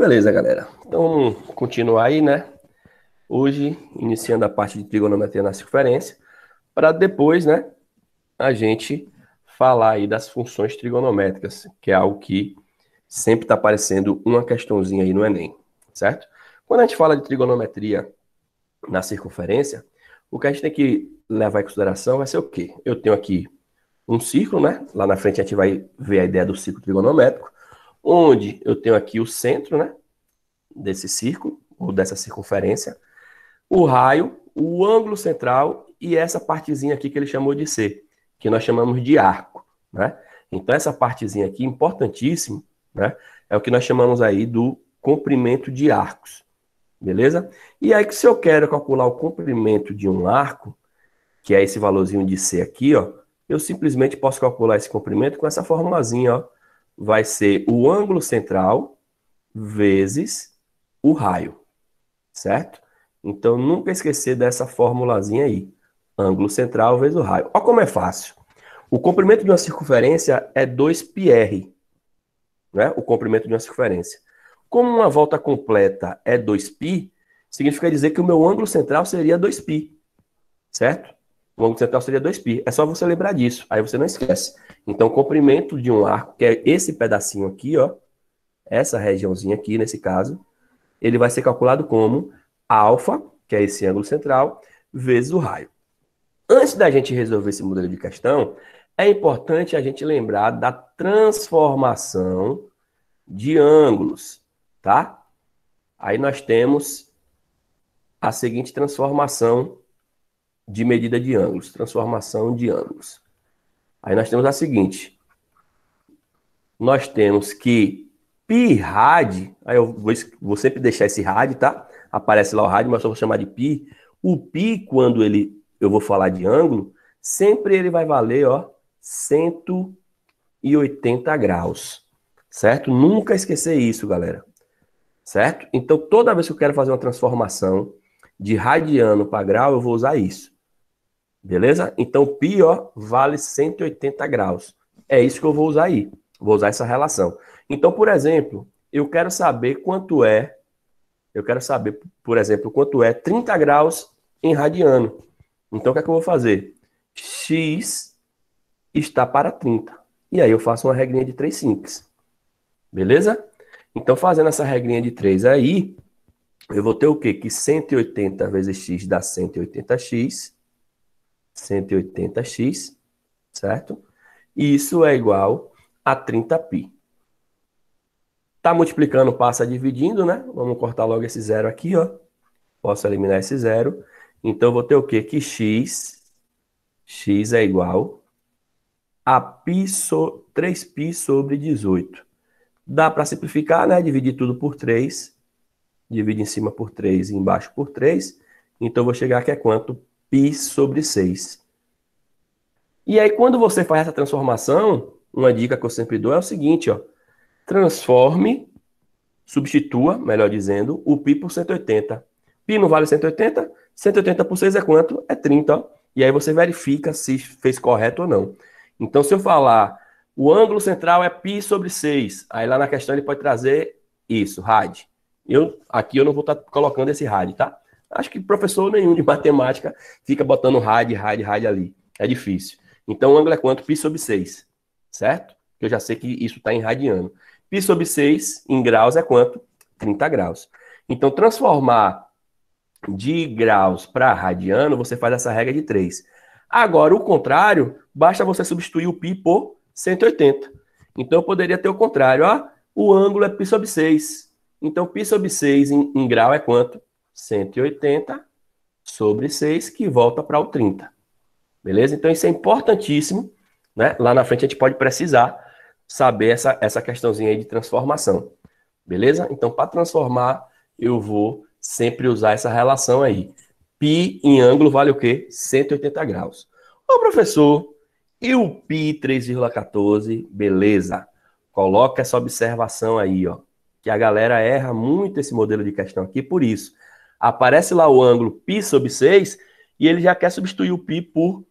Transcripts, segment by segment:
beleza, galera. Então, vamos continuar aí, né? Hoje, iniciando a parte de trigonometria na circunferência, para depois, né, a gente falar aí das funções trigonométricas, que é algo que sempre está aparecendo uma questãozinha aí no Enem, certo? Quando a gente fala de trigonometria na circunferência, o que a gente tem que levar em consideração vai ser o quê? Eu tenho aqui um círculo, né? Lá na frente a gente vai ver a ideia do círculo trigonométrico, onde eu tenho aqui o centro, né, desse círculo, ou dessa circunferência, o raio, o ângulo central e essa partezinha aqui que ele chamou de C, que nós chamamos de arco, né? Então, essa partezinha aqui, importantíssimo, né? É o que nós chamamos aí do comprimento de arcos, beleza? E aí, que se eu quero calcular o comprimento de um arco, que é esse valorzinho de C aqui, ó, eu simplesmente posso calcular esse comprimento com essa formulazinha, ó. Vai ser o ângulo central vezes o raio, certo? Então, nunca esquecer dessa formulazinha aí. Ângulo central vezes o raio. Olha como é fácil. O comprimento de uma circunferência é 2πr, né? O comprimento de uma circunferência. Como uma volta completa é 2π, significa dizer que o meu ângulo central seria 2π, certo? O ângulo central seria 2π. É só você lembrar disso, aí você não esquece. Então, o comprimento de um arco, que é esse pedacinho aqui, ó, essa regiãozinha aqui, nesse caso, ele vai ser calculado como alfa, que é esse ângulo central, vezes o raio. Antes da gente resolver esse modelo de questão, é importante a gente lembrar da transformação de ângulos, tá? Aí nós temos a seguinte transformação de medida de ângulos, transformação de ângulos. Aí nós temos a seguinte, nós temos que π rad, aí eu vou sempre deixar esse rad, tá? Aparece lá o rad, mas eu só vou chamar de π. O π, quando eu vou falar de ângulo, sempre ele vai valer, ó, 180 graus, certo? Nunca esquecer isso, galera, certo? Então, toda vez que eu quero fazer uma transformação de radiano para grau, eu vou usar isso, beleza? Então, π, ó, vale 180 graus. É isso que eu vou usar aí. Vou usar essa relação. Então, por exemplo, eu quero saber, por exemplo, quanto é 30 graus em radiano. Então, o que é que eu vou fazer? X está para 30. E aí eu faço uma regrinha de 3 simples. Beleza? Então, fazendo essa regrinha de 3 aí, eu vou ter o quê? Que 180 vezes x dá 180x. 180x, certo? E isso é igual a 30π. Tá multiplicando, passa dividindo, né? Vamos cortar logo esse zero aqui, ó. Posso eliminar esse zero. Então, eu vou ter o quê? Que x é igual a 3π sobre 18. Dá para simplificar, né? Dividir tudo por 3. Divide em cima por 3 e embaixo por 3. Então, eu vou chegar aqui a quanto? π sobre 6. E aí, quando você faz essa transformação, uma dica que eu sempre dou é o seguinte, ó. Substitua, melhor dizendo, o π por 180. Π não vale 180? 180 por 6 é quanto? É 30, ó. E aí você verifica se fez correto ou não. Então, se eu falar, o ângulo central é π sobre 6, aí lá na questão ele pode trazer isso, rad. Aqui eu não vou estar colocando esse rad, tá? Acho que professor nenhum de matemática fica botando rad ali. É difícil. Então, o ângulo é quanto? Π sobre 6, certo? Eu já sei que isso está em radiano. Π sobre 6 em graus é quanto? 30 graus. Então, transformar de graus para radiano, você faz essa regra de 3. Agora, o contrário, basta você substituir o π por 180. Então, eu poderia ter o contrário. Ó, o ângulo é π sobre 6. Então, π sobre 6 em grau é quanto? 180 sobre 6, que volta para o 30. Beleza? Então, isso é importantíssimo, né? Lá na frente a gente pode precisar saber essa questãozinha aí de transformação. Beleza? Então, para transformar, eu vou sempre usar essa relação aí. Π em ângulo vale o quê? 180 graus. Ô, professor, e o π 3,14? Beleza. Coloca essa observação aí, ó. Que a galera erra muito esse modelo de questão aqui, por isso. Aparece lá o ângulo π sobre 6 e ele já quer substituir o π por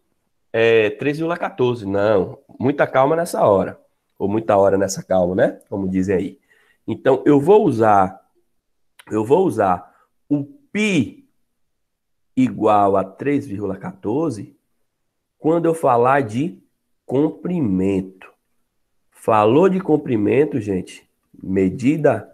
3,14. Não, muita calma nessa hora. Ou muita hora nessa calma, né? Como dizem aí. Então, eu vou usar Eu vou usar o π igual a 3,14 quando eu falar de comprimento. Falou de comprimento, gente, medida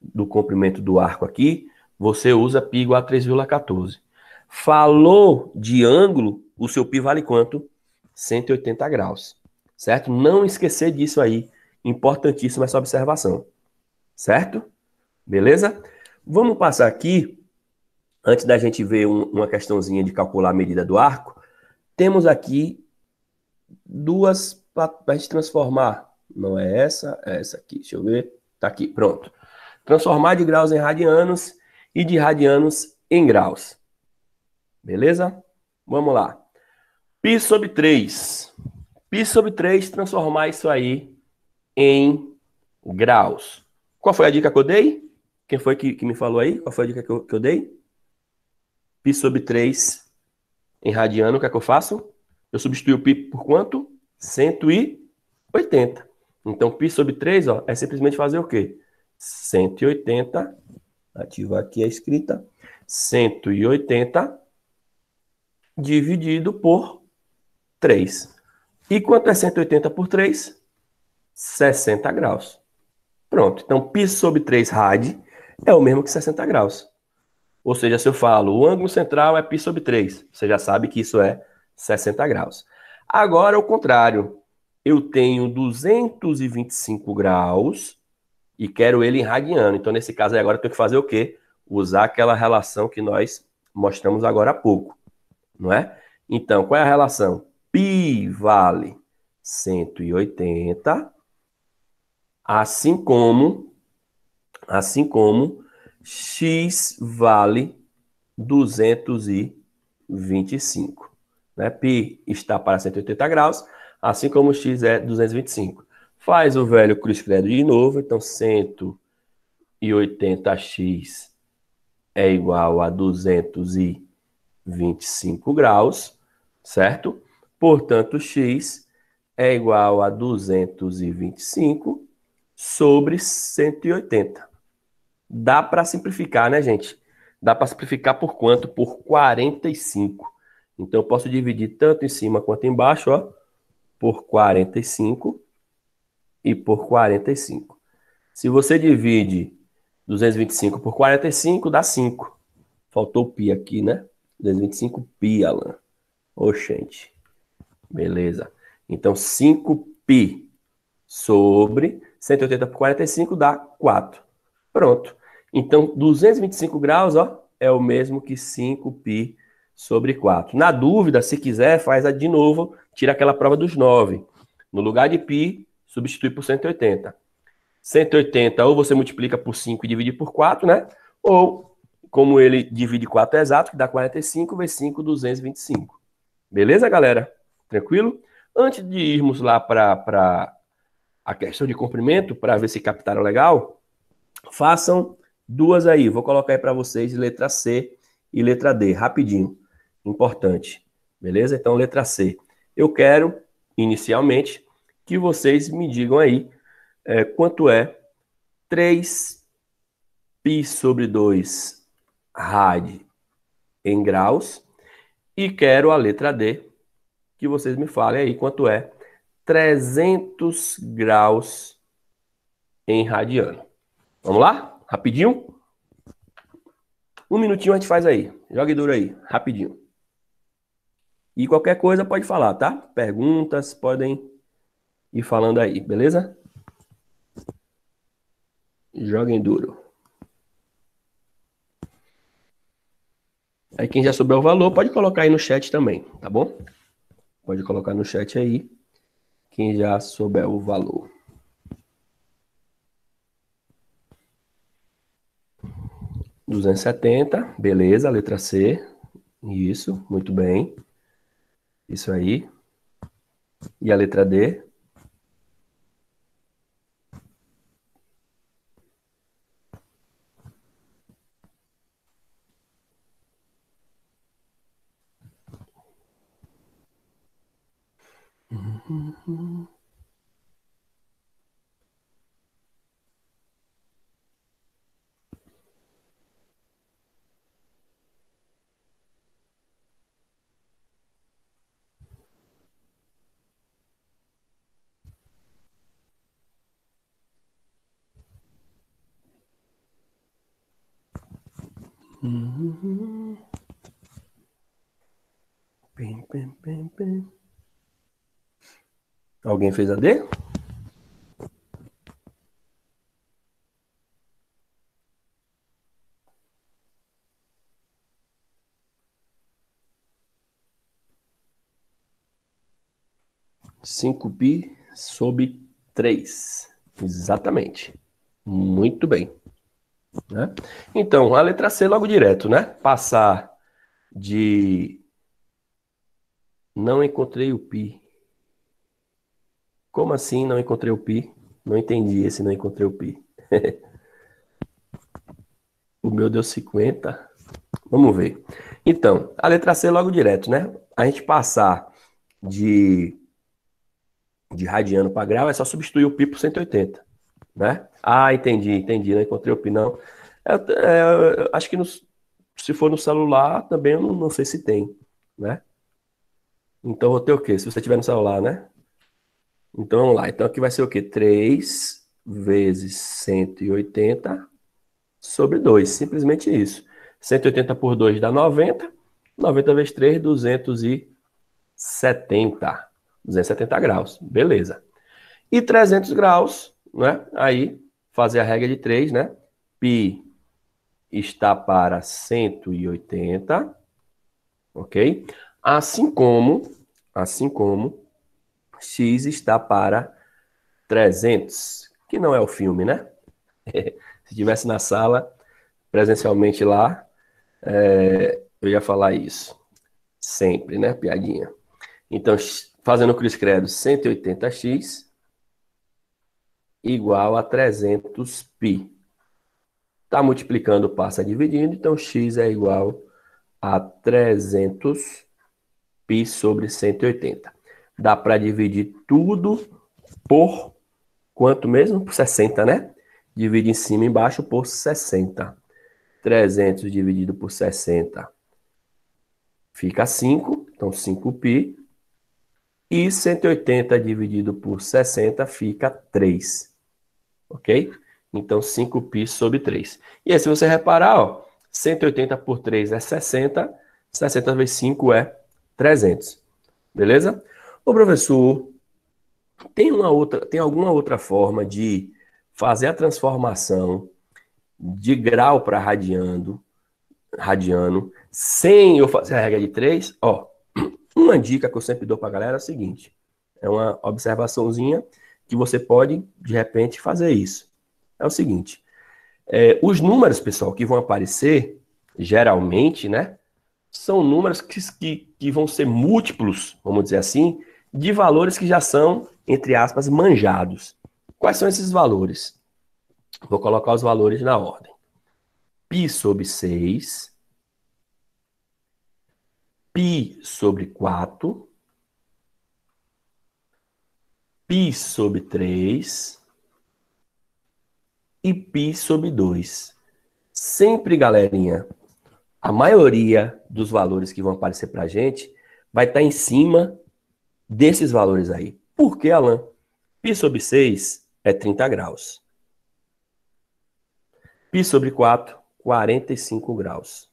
do comprimento do arco aqui, você usa π igual a 3,14. Falou de ângulo, o seu π vale quanto? 180 graus, certo? Não esquecer disso aí, importantíssima essa observação, certo? Beleza? Vamos passar aqui, antes da gente ver uma questãozinha de calcular a medida do arco, temos aqui duas para a gente transformar. Não é essa aqui, deixa eu ver. Tá aqui, pronto. Transformar de graus em radianos e de radianos em graus. Beleza? Vamos lá. Π sobre 3. Π sobre 3, transformar isso aí em graus. Qual foi a dica que eu dei? Quem foi que me falou aí? Qual foi a dica que eu dei? Π sobre 3 em radiano, o que é que eu faço? Eu substituo o π por quanto? 180. Então, π sobre 3, ó, é simplesmente fazer o quê? 180, ativar aqui a escrita, 180 dividido por 3. E quanto é 180 por 3? 60 graus. Pronto, então π sobre 3 rad é o mesmo que 60 graus. Ou seja, se eu falo o ângulo central é π sobre 3, você já sabe que isso é 60 graus. Agora, o contrário, eu tenho 225 graus e quero ele em radiano. Então, nesse caso aí, agora eu tenho que fazer o quê? Usar aquela relação que nós mostramos agora há pouco, não é? Então, qual é a relação? Π vale 180, assim como x vale 225. Né? Π está para 180 graus, assim como x é 225. Faz o velho cruz credo de novo, então 180x é igual a 225 graus, certo? Portanto, x é igual a 225 sobre 180. Dá para simplificar, né, gente? Dá para simplificar por quanto? Por 45. Então, eu posso dividir tanto em cima quanto embaixo, ó, por 45 e por 45. Se você divide 225 por 45, dá 5. Faltou o pi aqui, né? 225 pi, Alan. Oxente. Beleza. Então, 5 pi sobre 180 por 45 dá 4. Pronto. Então, 225 graus, ó, é o mesmo que 5π sobre 4. Na dúvida, se quiser, faz de novo, tira aquela prova dos 9. No lugar de π, substitui por 180. 180, ou você multiplica por 5 e divide por 4, né? Ou, como ele divide 4 é exato, que dá 45, vezes 5, 225. Beleza, galera? Tranquilo? Antes de irmos lá para a questão de comprimento, para ver se captaram legal, façam duas aí. Vou colocar aí para vocês letra C e letra D, rapidinho. Importante. Beleza? Então, letra C. Eu quero, inicialmente, que vocês me digam aí quanto é 3π sobre 2 rad em graus. E quero a letra D, que vocês me falem aí quanto é 300 graus em radiano. Vamos lá? Rapidinho? Um minutinho a gente faz aí. Jogue duro aí, rapidinho. E qualquer coisa pode falar, tá? Perguntas podem ir falando aí, beleza? Joguem duro. Aí quem já souber o valor pode colocar aí no chat também, tá bom? Pode colocar no chat aí quem já souber o valor. R$ 270, beleza, letra C. Isso, muito bem. Isso aí. E a letra D? Pim, pim, pim, pim. Alguém fez a D? Cinco pi sobre 3. Exatamente. Muito bem. Né? Então, a letra C logo direto, né? Passar de... Não encontrei o pi. Como assim não encontrei o pi? Não entendi esse não encontrei o pi. O meu deu 50. Vamos ver. Então, a letra C logo direto, né? A gente passar de radiano para grau é só substituir o pi por 180, né? Ah, entendi. Não encontrei o pi, não. Acho que se for no celular, também eu não sei se tem, né? Então, vou ter o quê? Se você tiver no celular, né? Então, vamos lá. Então, aqui vai ser o quê? 3 vezes 180 sobre 2. Simplesmente isso. 180 por 2 dá 90. 90 vezes 3, 270. 270 graus. Beleza. E 300 graus, né? Aí, fazer a regra de 3, né? Pi está para 180, ok? Assim como x está para 300, que não é o filme, né? Se estivesse na sala, presencialmente lá, eu ia falar isso. Sempre, né? Piadinha. Então, fazendo o cruz credo, 180x igual a 300π. Está multiplicando, passa dividindo, então x é igual a 300π sobre 180. Dá para dividir tudo por quanto mesmo? Por 60, né? Divide em cima e embaixo por 60. 300 dividido por 60 fica 5, então 5π. E 180 dividido por 60 fica 3. Ok? Então 5π sobre 3. E aí, se você reparar, ó, 180 por 3 é 60. 60 vezes 5 é 300. Beleza? Ô, professor, tem alguma outra forma de fazer a transformação de grau para radiano, sem eu fazer a regra de 3? Ó, uma dica que eu sempre dou para a galera é a seguinte. É uma observaçãozinha que você pode, de repente, fazer isso. É o seguinte. Os números, pessoal, que vão aparecer, geralmente, né? São números que vão ser múltiplos, vamos dizer assim, de valores que já são, entre aspas, manjados. Quais são esses valores? Vou colocar os valores na ordem. Π sobre 6, π sobre 4, π sobre 3 e π sobre 2. Sempre, galerinha, a maioria dos valores que vão aparecer para a gente vai estar em cima desses valores aí. Por que, Alan? Π sobre 6 é 30 graus. Π sobre 4, 45 graus.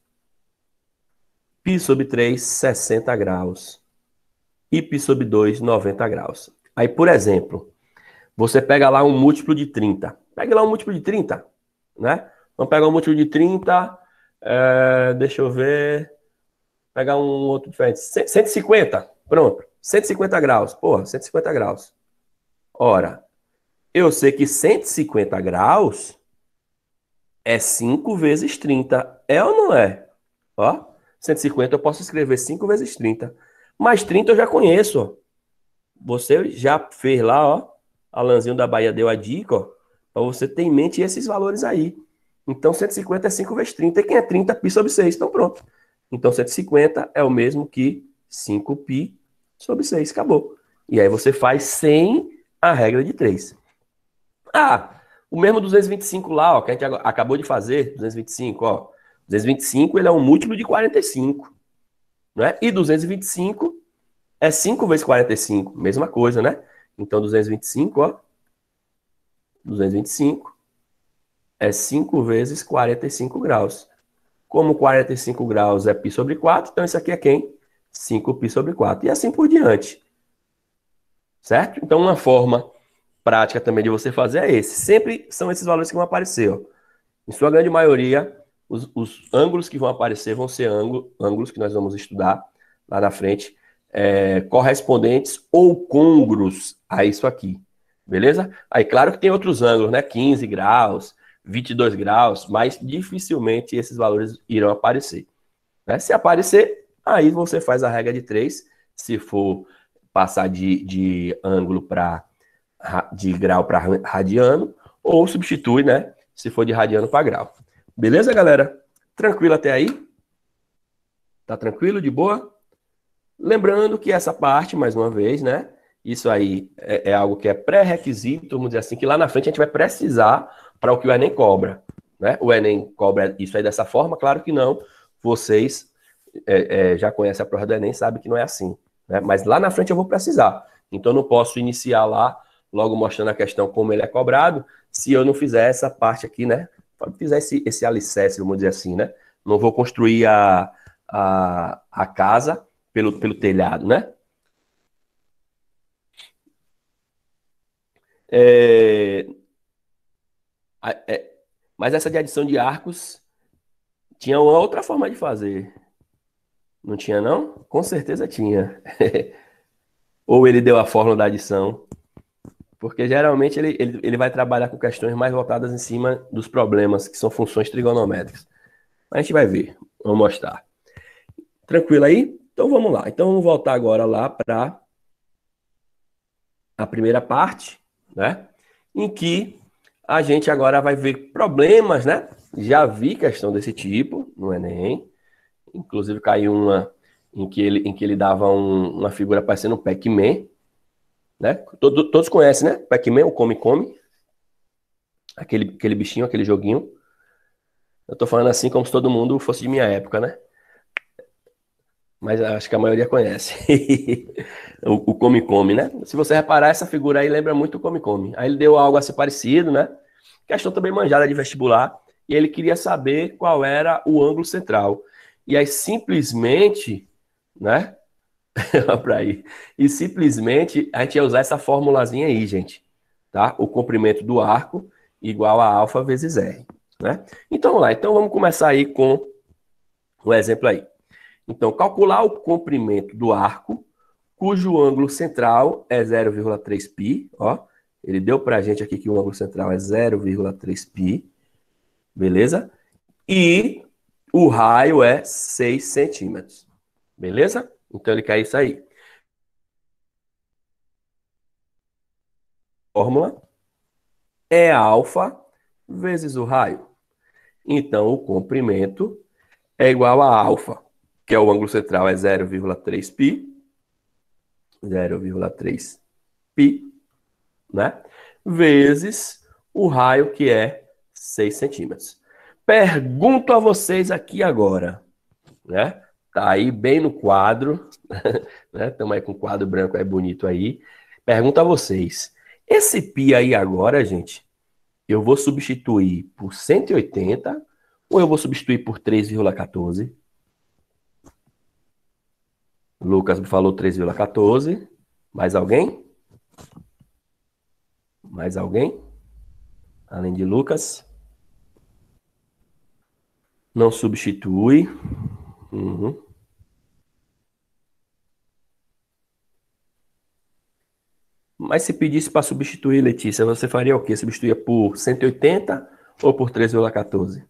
Π sobre 3, 60 graus. E π sobre 2, 90 graus. Aí, por exemplo, você pega lá um múltiplo de 30. Pega lá um múltiplo de 30, né? Vamos pegar um múltiplo de 30, deixa eu ver, pegar um outro diferente, 150, pronto, 150 graus, porra, 150 graus. Ora, eu sei que 150 graus é 5 vezes 30, é ou não é? Ó, 150 eu posso escrever 5 vezes 30, mas 30 eu já conheço, ó. Você já fez lá, ó, Alanzinho da Bahia deu a dica, ó, para você ter em mente esses valores aí. Então, 150 é 5 vezes 30, e quem é 30, π sobre 6. Então, pronto. Então, 150 é o mesmo que 5π sobre 6. Acabou. E aí você faz sem a regra de 3. Ah, o mesmo 225 lá, ó, que a gente acabou de fazer, 225, ó. 225, ele é um múltiplo de 45, né? E 225 é 5 vezes 45, mesma coisa, né? Então, 225, ó. 225 é 5 vezes 45 graus. Como 45 graus é π sobre 4, então isso aqui é quem? 5π sobre 4. E assim por diante. Certo? Então, uma forma prática também de você fazer é esse. Sempre são esses valores que vão aparecer. Ó. Em sua grande maioria, os ângulos que vão aparecer vão ser ângulos que nós vamos estudar lá na frente, correspondentes ou côngruos a isso aqui. Beleza? Aí, claro que tem outros ângulos, né? 15 graus, 22 graus, mas dificilmente esses valores irão aparecer. Né? Se aparecer, aí você faz a regra de 3. Se for passar de ângulo de grau para radiano, ou substitui, né? Se for de radiano para grau. Beleza, galera? Tranquilo até aí? Tá tranquilo, de boa? Lembrando que essa parte, mais uma vez, né? Isso aí é algo que é pré-requisito, vamos dizer assim, que lá na frente a gente vai precisar para o que o Enem cobra. Né? O Enem cobra isso aí dessa forma? Claro que não. Vocês já conhecem a prova do Enem, sabem que não é assim. Né? Mas lá na frente eu vou precisar. Então eu não posso iniciar lá, logo mostrando a questão como ele é cobrado, se eu não fizer essa parte aqui, né? Fizer esse alicerce, vamos dizer assim, né? Não vou construir a casa pelo telhado, né? Mas essa de adição de arcos tinha uma outra forma de fazer. Não tinha, não? Com certeza tinha. Ou ele deu a fórmula da adição. Porque geralmente ele vai trabalhar com questões mais voltadas em cima dos problemas, que são funções trigonométricas. A gente vai ver. Vamos mostrar. Tranquilo aí? Então vamos lá. Então vamos voltar agora lá para a primeira parte, né? Em que a gente agora vai ver problemas, né? Já vi questão desse tipo no Enem. Inclusive caiu uma em que ele dava uma figura parecendo um Pac-Man, né? Todos conhecem, né? Pac-Man, o Come-Come. Aquele bichinho, aquele joguinho. Eu tô falando assim como se todo mundo fosse de minha época, né? Mas acho que a maioria conhece. O Come-Come, né? Se você reparar, essa figura aí lembra muito o Come-Come. Aí ele deu algo assim parecido, né? Questão também manjada de vestibular. E ele queria saber qual era o ângulo central. E aí simplesmente, né? Para aí. E simplesmente a gente ia usar essa formulazinha aí, gente. Tá? O comprimento do arco igual a alfa vezes R. Né? Então vamos lá. Então vamos começar aí com um exemplo aí. Então, calcular o comprimento do arco, cujo ângulo central é 0,3π. Ó, ele deu para a gente aqui que o ângulo central é 0,3π. Beleza? E o raio é 6 centímetros. Beleza? Então ele quer isso aí. Fórmula é alfa vezes o raio. Então, o comprimento é igual a alfa, que é o ângulo central, é 0,3π. 0,3π, né? Vezes o raio, que é 6 centímetros. Pergunto a vocês aqui agora, né? Tá aí bem no quadro, né? Estamos aí com o quadro branco aí bonito aí. Pergunto a vocês, esse π aí agora, gente, eu vou substituir por 180 ou eu vou substituir por 3,14? Lucas falou 3,14. Mais alguém? Mais alguém? Além de Lucas? Não substitui. Uhum. Mas se pedisse para substituir, Letícia, você faria o quê? Substituía por 180 ou por 3,14?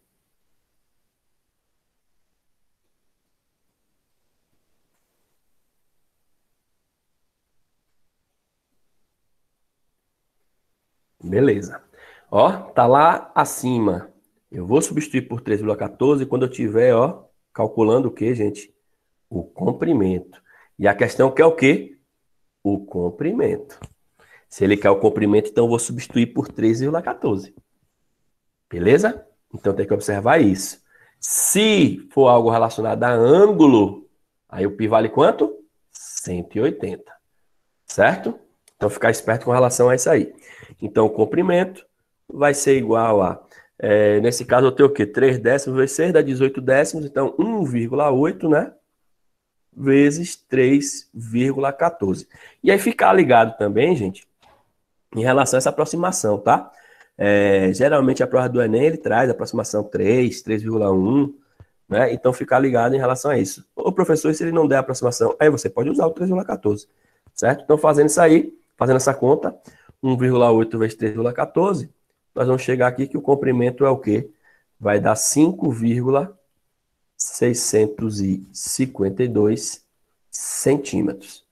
Beleza. Ó, tá lá acima. Eu vou substituir por 3,14 quando eu tiver, ó, calculando o quê, gente? O comprimento. E a questão quer o quê? O comprimento. Se ele quer o comprimento, então eu vou substituir por 3,14. Beleza? Então tem que observar isso. Se for algo relacionado a ângulo, aí o π vale quanto? 180. Certo? Então ficar esperto com relação a isso aí. Então o comprimento vai ser igual a Nesse caso, eu tenho o quê? 3 décimos vezes 6 dá 18 décimos, então 1,8, né? Vezes 3,14. E aí ficar ligado também, gente, em relação a essa aproximação, tá? Geralmente a prova do Enem, ele traz aproximação 3, 3,1, né? Então ficar ligado em relação a isso. O professor, se ele não der aproximação, aí você pode usar o 3,14, certo? Então fazendo isso aí, fazendo essa conta, 1,8 vezes 3,14, nós vamos chegar aqui que o comprimento é o quê? Vai dar 5,652 centímetros.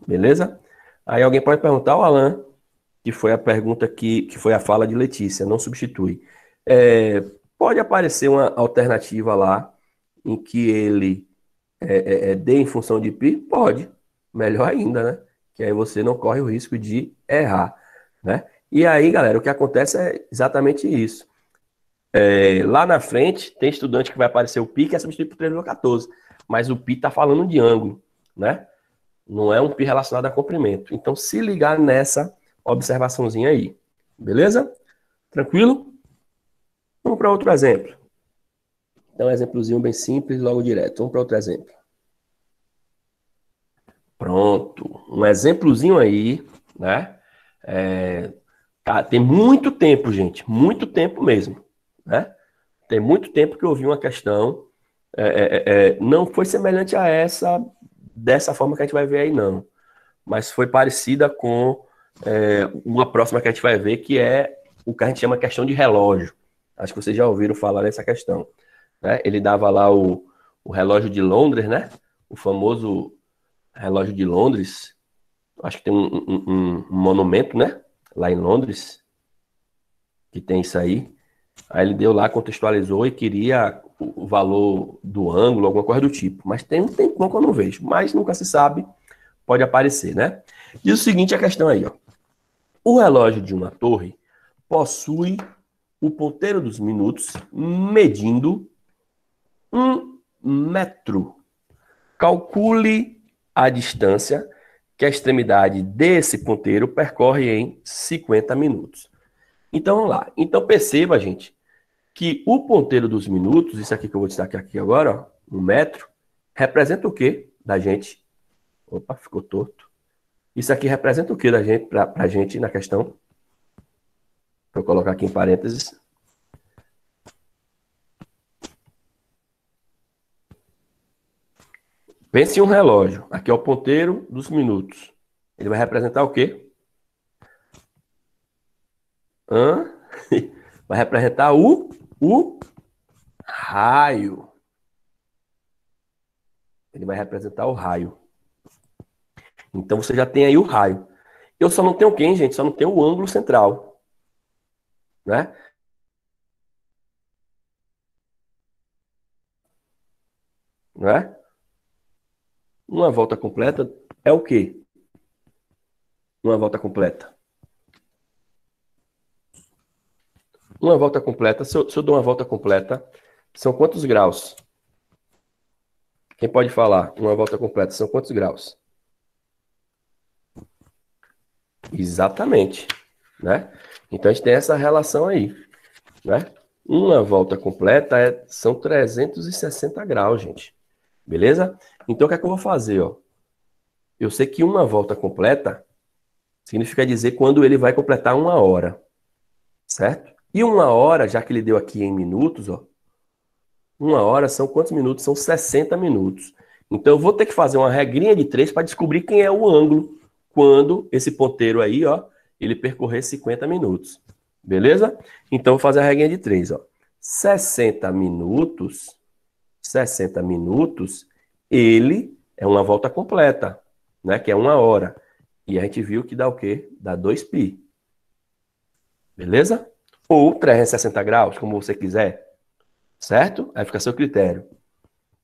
Beleza? Aí alguém pode perguntar, o Alan, que foi a pergunta que foi a fala de Letícia, não substitui. Pode aparecer uma alternativa lá em que ele dê em função de π? Pode. Melhor ainda, né? Que aí você não corre o risco de errar, né? E aí, galera, o que acontece é exatamente isso. Lá na frente, tem estudante que vai aparecer o π, que é substituído por 3,14. Mas o π está falando de ângulo, né? Não é um π relacionado a comprimento. Então, se ligar nessa observaçãozinha aí. Beleza? Tranquilo? Vamos para outro exemplo. Então, um exemplozinho bem simples, logo direto. Vamos para outro exemplo. Pronto. Um exemplozinho aí, né? Tem muito tempo, gente. Muito tempo mesmo, né? Tem muito tempo que eu vi uma questão. Não foi semelhante a essa, dessa forma que a gente vai ver aí, não. Mas foi parecida com uma próxima que a gente vai ver, que é o que a gente chama questão de relógio. Acho que vocês já ouviram falar nessa questão, né? Ele dava lá o relógio de Londres, né? O famoso relógio de Londres. Acho que tem um monumento, né? Lá em Londres, que tem isso aí. Aí ele deu lá, contextualizou e queria o valor do ângulo, alguma coisa do tipo. Mas tem um tempão que eu não vejo. Mas nunca se sabe, pode aparecer, né? Diz o seguinte, a questão aí, ó. O relógio de uma torre possui o ponteiro dos minutos medindo 1 metro. Calcule a distância que a extremidade desse ponteiro percorre em 50 minutos. Então, vamos lá. Então, perceba, gente, que o ponteiro dos minutos, isso aqui que eu vou destacar aqui agora, ó, 1 metro, representa o quê da gente? Opa, ficou torto. Isso aqui representa o quê da gente, pra gente na questão? Vou colocar aqui em parênteses. Pense em um relógio. Aqui é o ponteiro dos minutos. Ele vai representar o quê? Vai representar o raio. Ele vai representar o raio. Então você já tem aí o raio. Eu só não tenho quem, gente? Só não tenho o ângulo central, né? Não é? Uma volta completa é o quê? Uma volta completa. Uma volta completa, se eu dou uma volta completa, são quantos graus? Quem pode falar? Uma volta completa, são quantos graus? Exatamente, né? Então a gente tem essa relação aí, né? Uma volta completa são 360 graus, gente. Beleza? Então o que é que eu vou fazer, ó? Eu sei que uma volta completa significa dizer quando ele vai completar 1 hora, certo? E 1 hora, já que ele deu aqui em minutos, ó, 1 hora são quantos minutos? São 60 minutos. Então eu vou ter que fazer uma regrinha de 3 para descobrir quem é o ângulo quando esse ponteiro aí, ó, ele percorrer 50 minutos. Beleza? Então vou fazer a regrinha de 3, ó. 60 minutos, ele é uma volta completa, né? Que é 1 hora. E a gente viu que dá o quê? Dá 2π. Beleza? Ou 360 graus, como você quiser. Certo? Aí fica a seu critério.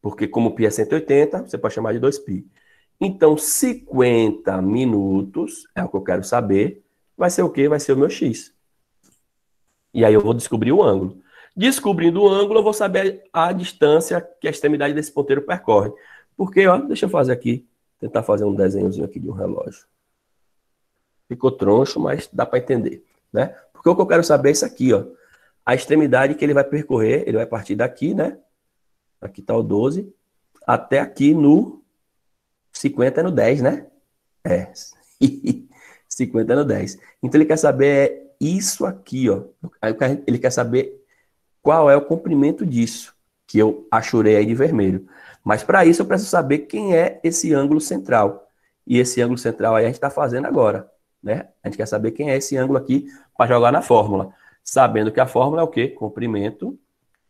Porque como π é 180, você pode chamar de 2π. Então, 50 minutos, é o que eu quero saber, vai ser o quê? Vai ser o meu x. E aí eu vou descobrir o ângulo. Descobrindo o ângulo, eu vou saber a distância que a extremidade desse ponteiro percorre. Porque, ó, deixa eu fazer aqui, tentar fazer um desenhozinho aqui de um relógio. Ficou troncho, mas dá para entender, né? Porque o que eu quero saber é isso aqui, ó. A extremidade que ele vai percorrer, ele vai partir daqui, né? Aqui está o 12, até aqui no 50 no 10, né? É, 50 no 10. Então ele quer saber isso aqui, ó. Aí ele quer saber qual é o comprimento disso, que eu achurei aí de vermelho. Mas para isso eu preciso saber quem é esse ângulo central. E esse ângulo central aí a gente está fazendo agora, né? A gente quer saber quem é esse ângulo aqui para jogar na fórmula. Sabendo que a fórmula é o quê? Comprimento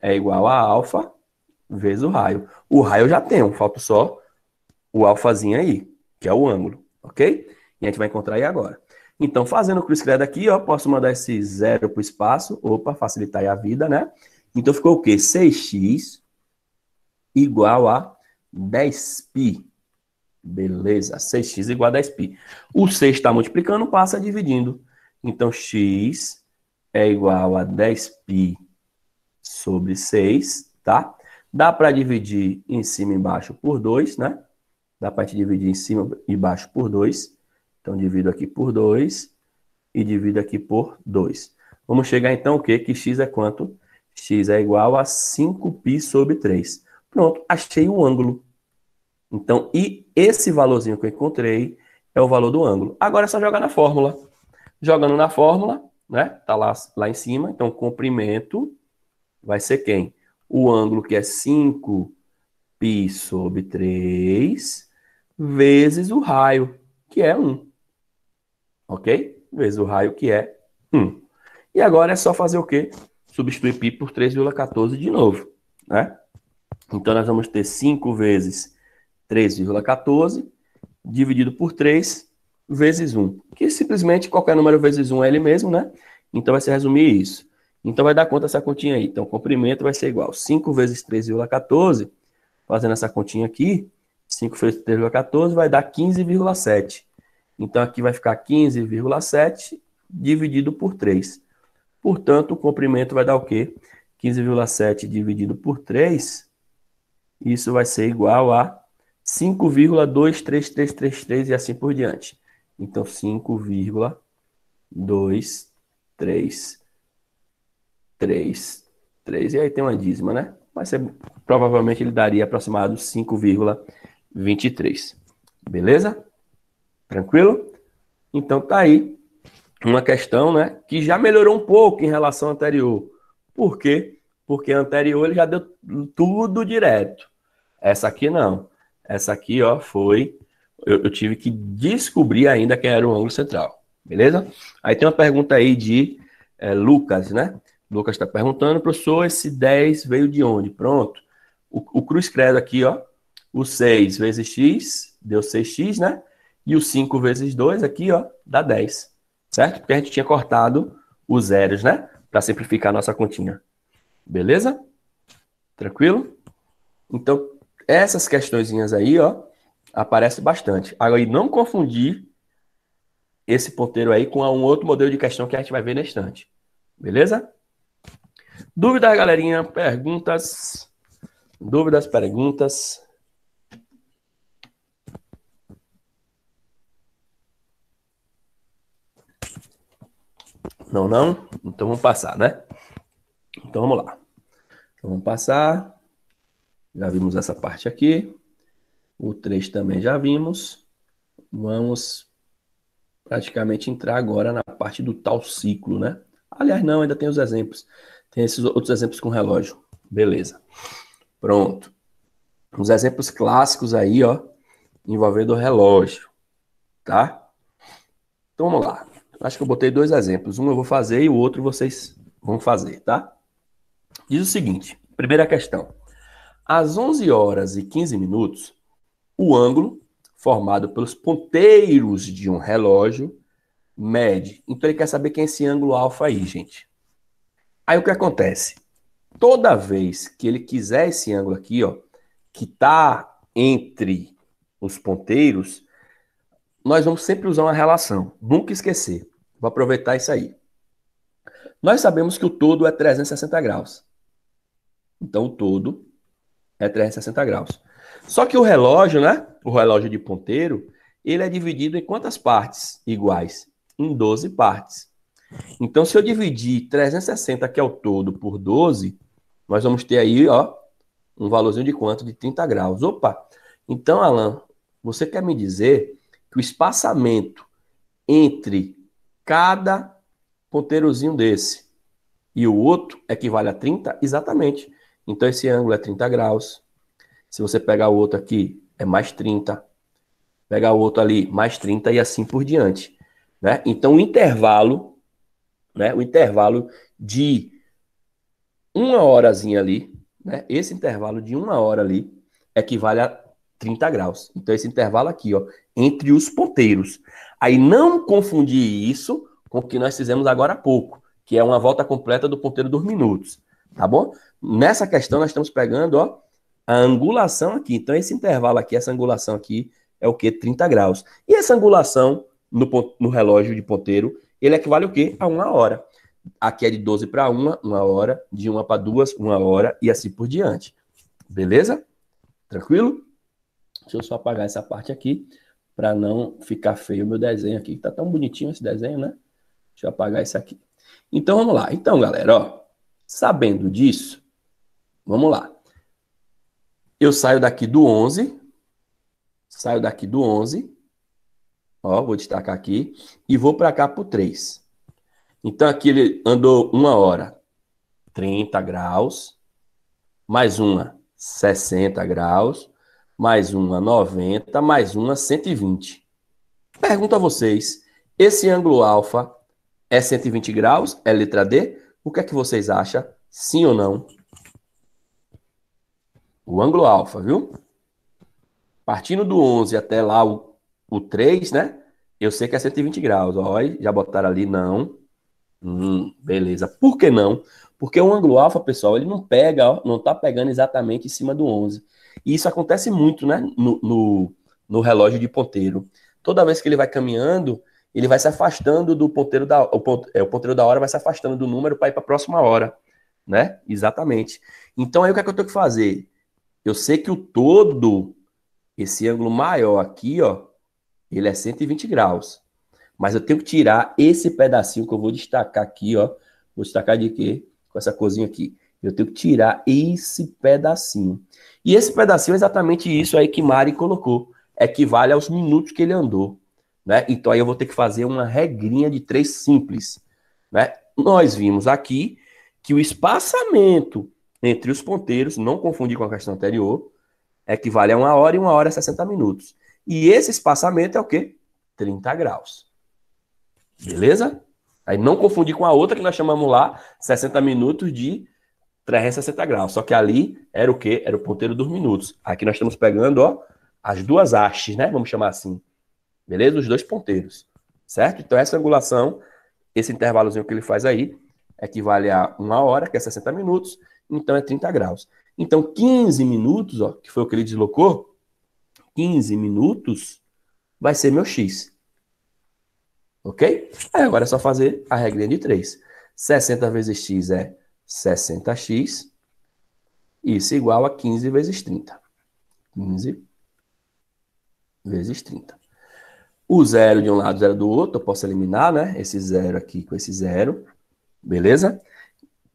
é igual a alfa vezes o raio. O raio eu já tenho, falta só o alfazinho aí, que é o ângulo, ok? E a gente vai encontrar aí agora. Então, fazendo o cruz credo aqui, ó, posso mandar esse zero para o espaço, opa, facilitar aí a vida, né? Então, ficou o quê? 6x igual a 10π. Beleza, 6x igual a 10π. O 6 está multiplicando, passa dividindo. Então, x é igual a 10π sobre 6, tá? Dá para dividir em cima e embaixo por 2, né? Dá para dividir em cima e embaixo por 2. Então, divido aqui por 2 e divido aqui por 2. Vamos chegar então o quê? Que x é quanto? X é igual a 5π sobre 3. Pronto, achei o ângulo. Então, e esse valorzinho que eu encontrei é o valor do ângulo. Agora é só jogar na fórmula. Jogando na fórmula, né? Tá lá em cima. Então, o comprimento vai ser quem? O ângulo que é 5π sobre 3 vezes o raio, que é 1. Ok? Vezes o raio, que é 1. E agora é só fazer o quê? Substituir π por 3,14 de novo, né? Então, nós vamos ter 5 vezes 3,14 dividido por 3 vezes 1. Que simplesmente qualquer número vezes 1 é ele mesmo, né? Então, vai se resumir isso. Então, vai dar conta essa continha aí. Então, o comprimento vai ser igual 5 vezes 3,14. Fazendo essa continha aqui, 5 vezes 3,14 vai dar 15,7. Então, aqui vai ficar 15,7 dividido por 3. Portanto, o comprimento vai dar o quê? 15,7 dividido por 3, isso vai ser igual a 5,23333 e assim por diante. Então, 5,233. E aí tem uma dízima, né? Mas provavelmente ele daria aproximado 5,23. Beleza? Tranquilo? Então tá aí uma questão, né, que já melhorou um pouco em relação ao anterior. Por quê? Porque a anterior ele já deu tudo direto. Essa aqui não. Essa aqui, ó, foi... Eu tive que descobrir ainda quem era o ângulo central. Beleza? Aí tem uma pergunta aí de Lucas, né? Lucas está perguntando, professor, esse 10 veio de onde? Pronto. O cruz credo aqui, ó. O 6 vezes x, deu 6x, né? E o 5 vezes 2 aqui, ó, dá 10. Certo? Porque a gente tinha cortado os zeros, né? Para simplificar a nossa continha. Beleza? Tranquilo? Então, essas questõezinhas aí, ó, aparecem bastante. Agora, não confundir esse ponteiro aí com um outro modelo de questão que a gente vai ver na estante. Beleza? Dúvidas, galerinha? Perguntas? Dúvidas, perguntas? Não, não? Então vamos passar, né? Então vamos lá. Então vamos passar. Já vimos essa parte aqui. O 3 também já vimos. Vamos praticamente entrar agora na parte do tal ciclo, né? Aliás, não, ainda tem os exemplos. Tem esses outros exemplos com relógio. Beleza. Pronto. Os exemplos clássicos aí, ó, envolvendo o relógio, tá? Então vamos lá. Acho que eu botei dois exemplos. Um eu vou fazer e o outro vocês vão fazer, tá? Diz o seguinte, primeira questão. Às 11 horas e 15 minutos, o ângulo formado pelos ponteiros de um relógio mede. Então ele quer saber quem é esse ângulo alfa aí, gente. Aí o que acontece? Toda vez que ele quiser esse ângulo aqui, ó, que está entre os ponteiros, nós vamos sempre usar uma relação. Nunca esquecer. Vou aproveitar isso aí. Nós sabemos que o todo é 360 graus. Então, o todo é 360 graus. Só que o relógio, né? O relógio de ponteiro, ele é dividido em quantas partes iguais? Em 12 partes. Então, se eu dividir 360, que é o todo, por 12, nós vamos ter aí, ó, um valorzinho de quanto? De 30 graus. Opa! Então, Alan, você quer me dizer que o espaçamento entre cada ponteirozinho desse e o outro equivale a 30? Exatamente. Então, esse ângulo é 30 graus. Se você pegar o outro aqui, é mais 30. Pegar o outro ali, mais 30 e assim por diante. Né? Então, o intervalo, né? O intervalo de uma horazinha ali, né? Esse intervalo de uma hora ali equivale a 30 graus. Então, esse intervalo aqui, ó, entre os ponteiros. Aí, não confundir isso com o que nós fizemos agora há pouco, que é uma volta completa do ponteiro dos minutos, tá bom? Nessa questão, nós estamos pegando, ó, a angulação aqui. Então, esse intervalo aqui, essa angulação aqui, é o quê? 30 graus. E essa angulação no relógio de ponteiro, ele equivale o quê? A uma hora. Aqui é de 12 para 1, uma hora, de 1 para 2, uma hora, e assim por diante. Beleza? Tranquilo? Deixa eu só apagar essa parte aqui, para não ficar feio o meu desenho aqui. Tá tão bonitinho esse desenho, né? Deixa eu apagar isso aqui. Então, vamos lá. Então, galera, ó, sabendo disso, vamos lá. Eu saio daqui do 11, ó, vou destacar aqui, e vou para cá pro 3. Então, aqui ele andou uma hora, 30 graus, mais uma 60 graus, mais uma 90, mais uma 120. Pergunto a vocês, esse ângulo alfa é 120 graus? É letra D? O que é que vocês acham? Sim ou não? O ângulo alfa, viu? Partindo do 11 até lá o 3, né? Eu sei que é 120 graus. Olha, já botaram ali, não. Beleza. Por que não? Porque o ângulo alfa, pessoal, ele não pega, ó, não tá pegando exatamente em cima do 11. E isso acontece muito, né, no relógio de ponteiro. Toda vez que ele vai caminhando, ele vai se afastando do ponteiro o ponteiro da hora vai se afastando do número para ir para a próxima hora, né? Exatamente. Então aí o que é que eu tenho que fazer? Eu sei que o todo, esse ângulo maior aqui, ó, ele é 120 graus. Mas eu tenho que tirar esse pedacinho que eu vou destacar aqui, ó. Vou destacar de quê? Com essa corzinha aqui. Eu tenho que tirar esse pedacinho. E esse pedacinho é exatamente isso aí que Mari colocou. Equivale aos minutos que ele andou. Né? Então aí eu vou ter que fazer uma regrinha de 3 simples. Né? Nós vimos aqui que o espaçamento entre os ponteiros, não confundir com a questão anterior, equivale a uma hora e uma hora e 60 minutos. E esse espaçamento é o quê? 30 graus. Beleza? Aí não confundir com a outra que nós chamamos lá, 60 minutos de 360 graus. Só que ali era o quê? Era o ponteiro dos minutos. Aqui nós estamos pegando, ó, as duas hastes, né? Vamos chamar assim. Beleza? Os dois ponteiros. Certo? Então essa angulação, esse intervalozinho que ele faz aí, equivale a uma hora, que é 60 minutos, então é 30 graus. Então 15 minutos, ó, que foi o que ele deslocou, 15 minutos vai ser meu X. Ok? Aí agora é só fazer a regrinha de 3. 60 vezes x é 60x. Isso igual a 15 vezes 30. 15 vezes 30. O zero de um lado, zero do outro, eu posso eliminar, né? Esse zero aqui com esse zero. Beleza?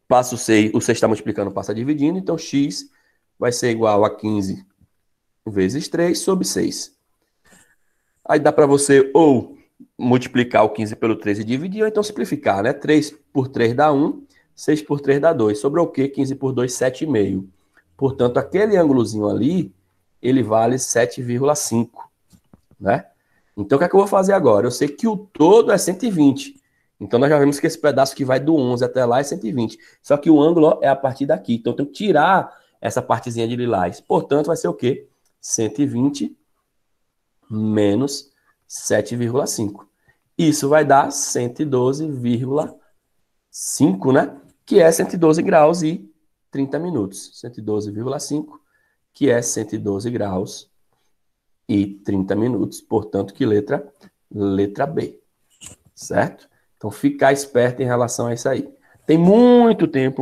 Passo o 6, o 6 está multiplicando, passa dividindo. Então, x vai ser igual a 15 vezes 3 sobre 6. Aí dá para você ou multiplicar o 15 pelo 3 e dividir, ou então simplificar, né? 3 por 3 dá 1, 6 por 3 dá 2. Sobrou o quê? 15 por 2, 7,5. Portanto, aquele ângulozinho ali, ele vale 7,5, né? Então, o que é que eu vou fazer agora? Eu sei que o todo é 120. Então, nós já vimos que esse pedaço que vai do 11 até lá é 120. Só que o ângulo, ó, é a partir daqui. Então, eu tenho que tirar essa partezinha de lilás. Portanto, vai ser o quê? 120 menos 7,5. Isso vai dar 112,5, né? Que é 112 graus e 30 minutos. 112,5, que é 112 graus e 30 minutos. Portanto, que letra? Letra B. Certo? Então, ficar esperto em relação a isso aí. Tem muito tempo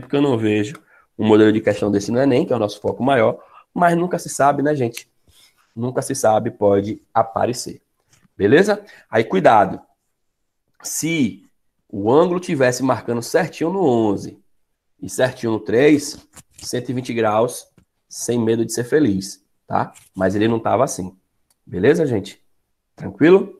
que eu não vejo um modelo de questão desse no Enem, que é o nosso foco maior, mas nunca se sabe, né, gente? Nunca se sabe, pode aparecer. Beleza? Aí, cuidado. Se o ângulo tivesse marcando certinho no 11 e certinho no 3, 120 graus, sem medo de ser feliz, tá? Mas ele não estava assim. Beleza, gente? Tranquilo?